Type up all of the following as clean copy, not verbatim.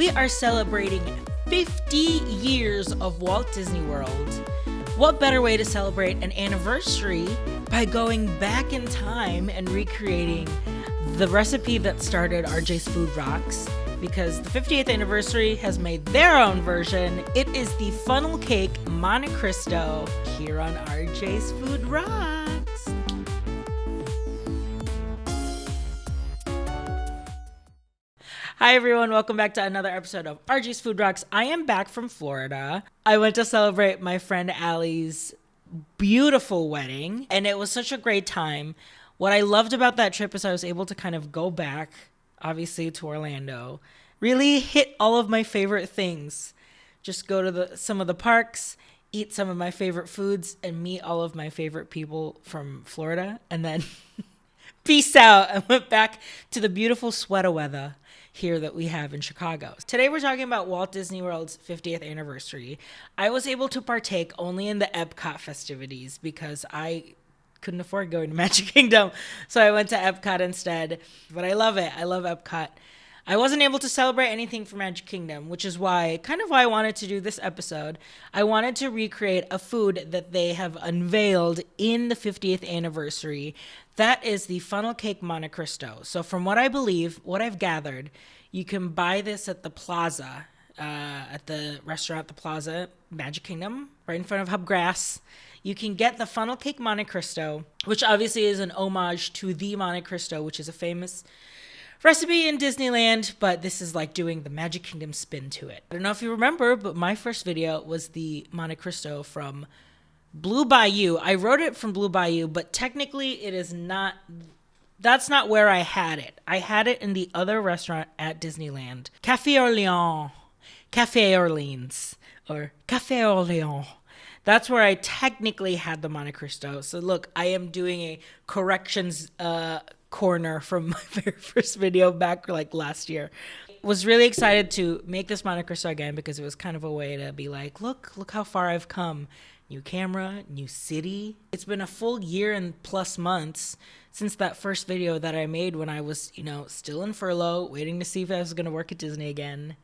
We are celebrating 50 years of Walt Disney World. What better way to celebrate an anniversary by going back in time and recreating the recipe that started RJ's Food Rocks? Because the 50th anniversary has made their own version. It is the funnel cake Monte Cristo here on RJ's Food Rocks. Hi everyone, welcome back to another episode of RJ's Food Rocks. I am back from Florida. I went to celebrate my friend Allie's beautiful wedding, and it was such a great time. What I loved about that trip is I was able to kind of go back, obviously, to Orlando, really hit all of my favorite things. Just go to some of the parks, eat some of my favorite foods, and meet all of my favorite people from Florida, and then peace out. I went back to the beautiful sweater weather here that we have in Chicago. Today we're talking about Walt Disney World's 50th anniversary. I was able to partake only in the Epcot festivities because I couldn't afford going to Magic Kingdom, so I went to Epcot instead. But I love it. I love Epcot. I wasn't able to celebrate anything for Magic Kingdom, which is why I wanted to do this episode. I wanted to recreate a food that they have unveiled in the 50th anniversary. That is the funnel cake Monte Cristo. So from what I believe, what I've gathered, you can buy this at the Plaza, at the restaurant, the Plaza, Magic Kingdom, right in front of Hub Grass. You can get the funnel cake Monte Cristo, which obviously is an homage to the Monte Cristo, which is a famous recipe in Disneyland, but this is like doing the Magic Kingdom spin to it. I don't know if you remember, but my first video was the Monte Cristo from Blue Bayou. I wrote it from Blue Bayou, but technically it is not, that's not where I had it. I had it in the other restaurant at Disneyland. Café Orleans, or Café Orleans. That's where I technically had the Monte Cristo. So look, I am doing a corrections corner from my very first video back like last year. Was really excited to make this Monte Cristo again because it was kind of a way to be like, look how far I've come. New camera, new city. It's been a full year and plus months since that first video that I made when I was, still in furlough, waiting to see if I was going to work at Disney again.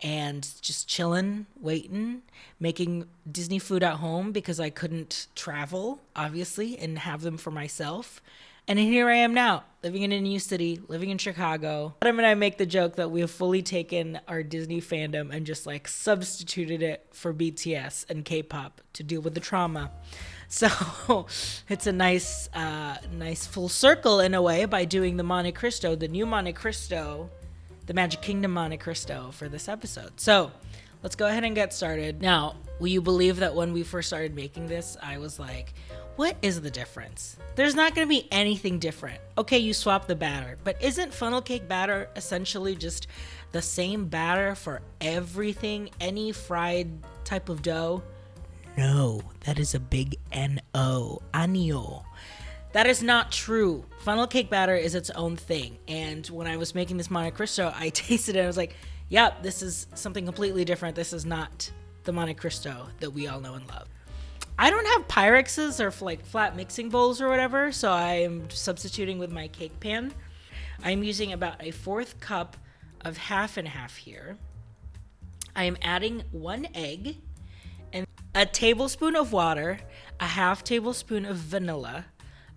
And just chilling, waiting, making Disney food at home because I couldn't travel, obviously, and have them for myself. And here I am now, living in a new city, living in Chicago. Adam and I make the joke that we have fully taken our Disney fandom and just like substituted it for BTS and K-pop to deal with the trauma. So it's a nice full circle in a way by doing the Monte Cristo, the new Monte Cristo, the Magic Kingdom Monte Cristo for this episode. So let's go ahead and get started. Now, will you believe that when we first started making this, I was like, what is the difference? There's not going to be anything different. Okay, you swap the batter, but isn't funnel cake batter essentially just the same batter for everything, any fried type of dough? No, that is a big N-O, año. That is not true. Funnel cake batter is its own thing. And when I was making this Monte Cristo, I tasted it and I was like, yep, this is something completely different. This is not the Monte Cristo that we all know and love. I don't have Pyrex or like flat mixing bowls or whatever, so I am substituting with my cake pan. I'm using about a 1/4 cup of half and half here. I am adding 1 egg and a tablespoon of water, a 1/2 tablespoon of vanilla,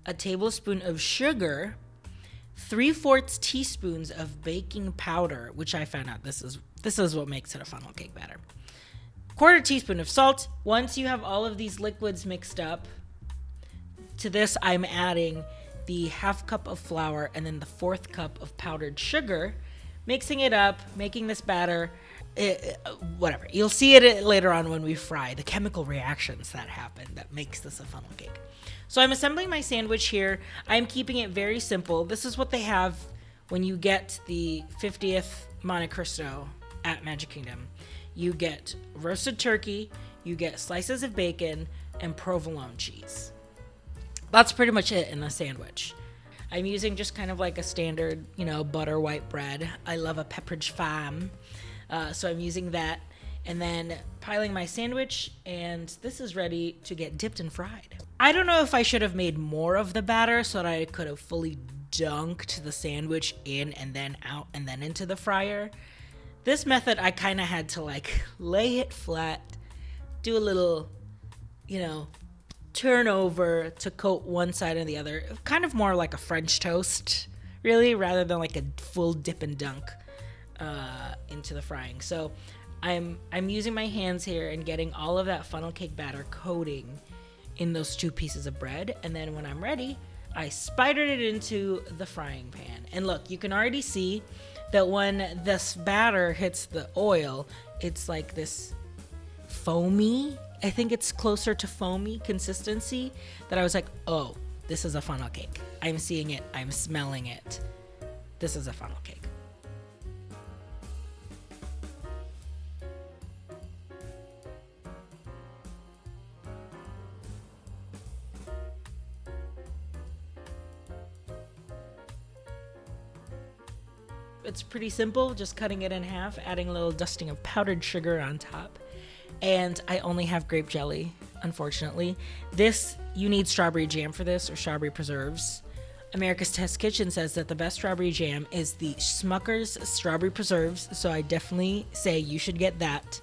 a tablespoon of sugar, 3/4 teaspoons of baking powder, which I found out this is what makes it a funnel cake batter. 1/4 teaspoon of salt. Once you have all of these liquids mixed up, to this I'm adding the 1/2 cup of flour and then the 1/4 cup of powdered sugar, mixing it up, making this batter, whatever. You'll see it later on when we fry, the chemical reactions that happen that makes this a funnel cake. So I'm assembling my sandwich here. I'm keeping it very simple. This is what they have when you get the 50th Monte Cristo at Magic Kingdom. You get roasted turkey, you get slices of bacon, and provolone cheese. That's pretty much it in the sandwich. I'm using just kind of like a standard, butter white bread. I love a Pepperidge Farm, so I'm using that. And then piling my sandwich, and this is ready to get dipped and fried. I don't know if I should have made more of the batter so that I could have fully dunked the sandwich in and then out and then into the fryer. This method, I kind of had to like lay it flat, do a little, turn over to coat one side and the other. Kind of more like a French toast, really, rather than like a full dip and dunk into the frying. So I'm using my hands here and getting all of that funnel cake batter coating in those 2 pieces of bread. And then when I'm ready, I spidered it into the frying pan. And look, you can already see that when this batter hits the oil, it's like this foamy, I think it's closer to foamy consistency, that I was like, oh, this is a funnel cake. I'm seeing it. I'm smelling it. This is a funnel cake. It's pretty simple, just cutting it in half, adding a little dusting of powdered sugar on top. And I only have grape jelly, unfortunately. This, you need strawberry jam for this, or strawberry preserves. America's Test Kitchen says that the best strawberry jam is the Smucker's Strawberry Preserves, so I definitely say you should get that.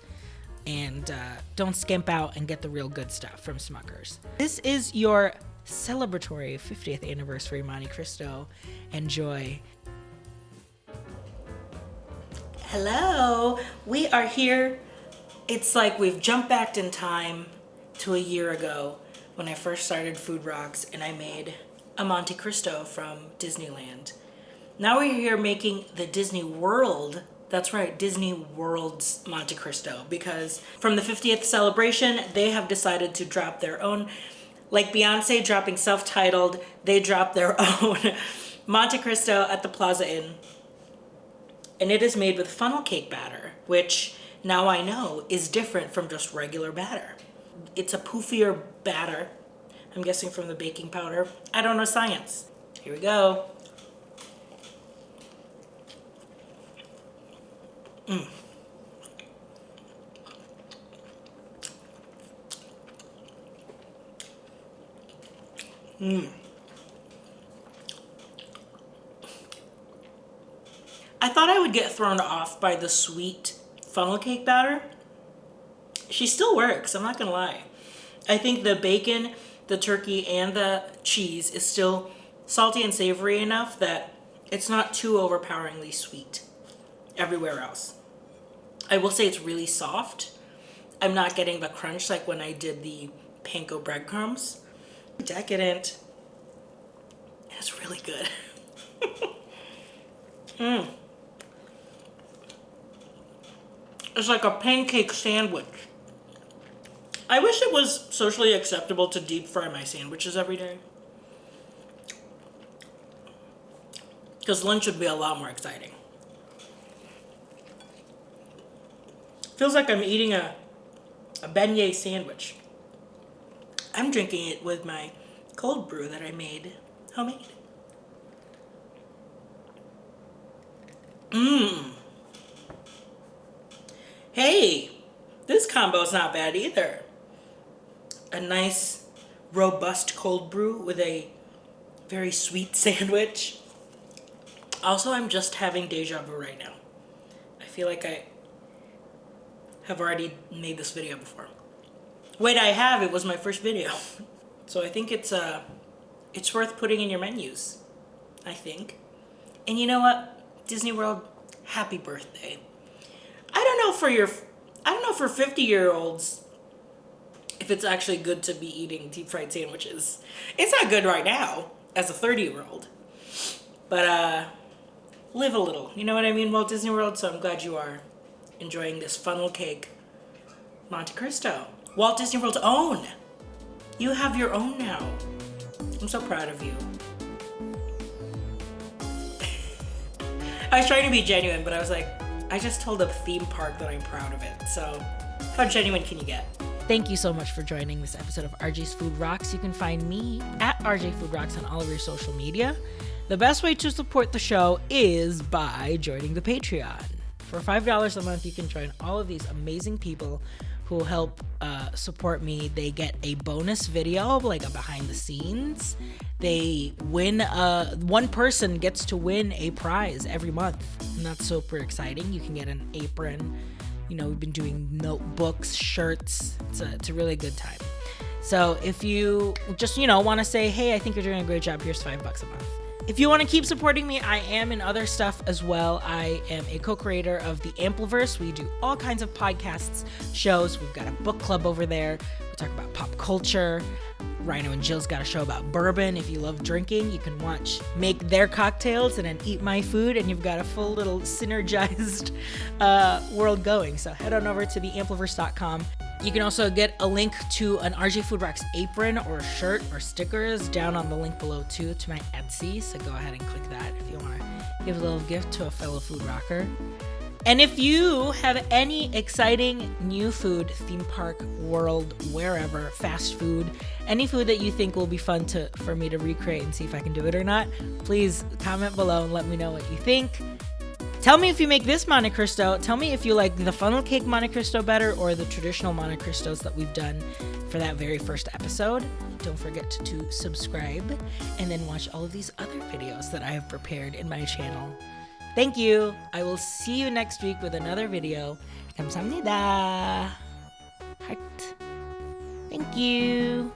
And don't skimp out and get the real good stuff from Smucker's. This is your celebratory 50th anniversary Monte Cristo. Enjoy. Hello, we are here. It's like we've jumped back in time to a year ago when I first started Food Rocks and I made a Monte Cristo from Disneyland. Now we're here making the Disney World, that's right, Disney World's Monte Cristo, because from the 50th celebration, they have decided to drop their own, like Beyonce dropping self-titled, they dropped their own Monte Cristo at the Plaza Inn. And it is made with funnel cake batter, which now I know is different from just regular batter. It's a poofier batter. I'm guessing from the baking powder. I don't know science. Here we go. I thought I would get thrown off by the sweet funnel cake batter. She still works, I'm not gonna lie. I think the bacon, the turkey, and the cheese is still salty and savory enough that it's not too overpoweringly sweet everywhere else. I will say it's really soft. I'm not getting the crunch like when I did the panko breadcrumbs. Decadent. It's really good. It's like a pancake sandwich. I wish it was socially acceptable to deep fry my sandwiches every day. Because lunch would be a lot more exciting. Feels like I'm eating a beignet sandwich. I'm drinking it with my cold brew that I made homemade. Hey, this combo's not bad either. A nice, robust cold brew with a very sweet sandwich. Also, I'm just having deja vu right now. I feel like I have already made this video before. Wait, I have. It was my first video. So I think it's worth putting in your menus, I think. And you know what? Disney World, happy birthday. I don't know for 50-year-olds if it's actually good to be eating deep fried sandwiches. It's not good right now as a 30-year-old. But live a little. You know what I mean, Walt Disney World? So I'm glad you are enjoying this funnel cake Monte Cristo. Walt Disney World's own. You have your own now. I'm so proud of you. I was trying to be genuine, but I was like, I just told a theme park that I'm proud of it. So how genuine can you get? Thank you so much for joining this episode of RJ's Food Rocks. You can find me at RJ Food Rocks on all of your social media. The best way to support the show is by joining the Patreon. For $5 a month, you can join all of these amazing people who help support me. They get a bonus video, like a behind the scenes. They win, one person gets to win a prize every month, and that's super exciting. You can get an apron. You know, we've been doing notebooks, shirts. It's a really good time. So if you just, want to say, hey, I think you're doing a great job, here's $5 a month. If you want to keep supporting me, I am in other stuff as well. I am a co-creator of the Ampliverse. We do all kinds of podcasts, shows. We've got a book club over there. We talk about pop culture. Rhino and Jill's got a show about bourbon. If you love drinking, you can make their cocktails and then eat my food, and you've got a full little synergized world going. So head on over to theampliverse.com. You can also get a link to an RJ Food Rocks apron or shirt or stickers down on the link below too to my Etsy. So go ahead and click that if you want to give a little gift to a fellow food rocker. And if you have any exciting new food, theme park, world, wherever, fast food, any food that you think will be fun for me to recreate and see if I can do it or not, please comment below and let me know what you think. Tell me if you make this Monte Cristo. Tell me if you like the funnel cake Monte Cristo better or the traditional Monte Cristos that we've done for that very first episode. Don't forget to subscribe and then watch all of these other videos that I have prepared in my channel. Thank you. I will see you next week with another video. 감사합니다. Heart. Thank you.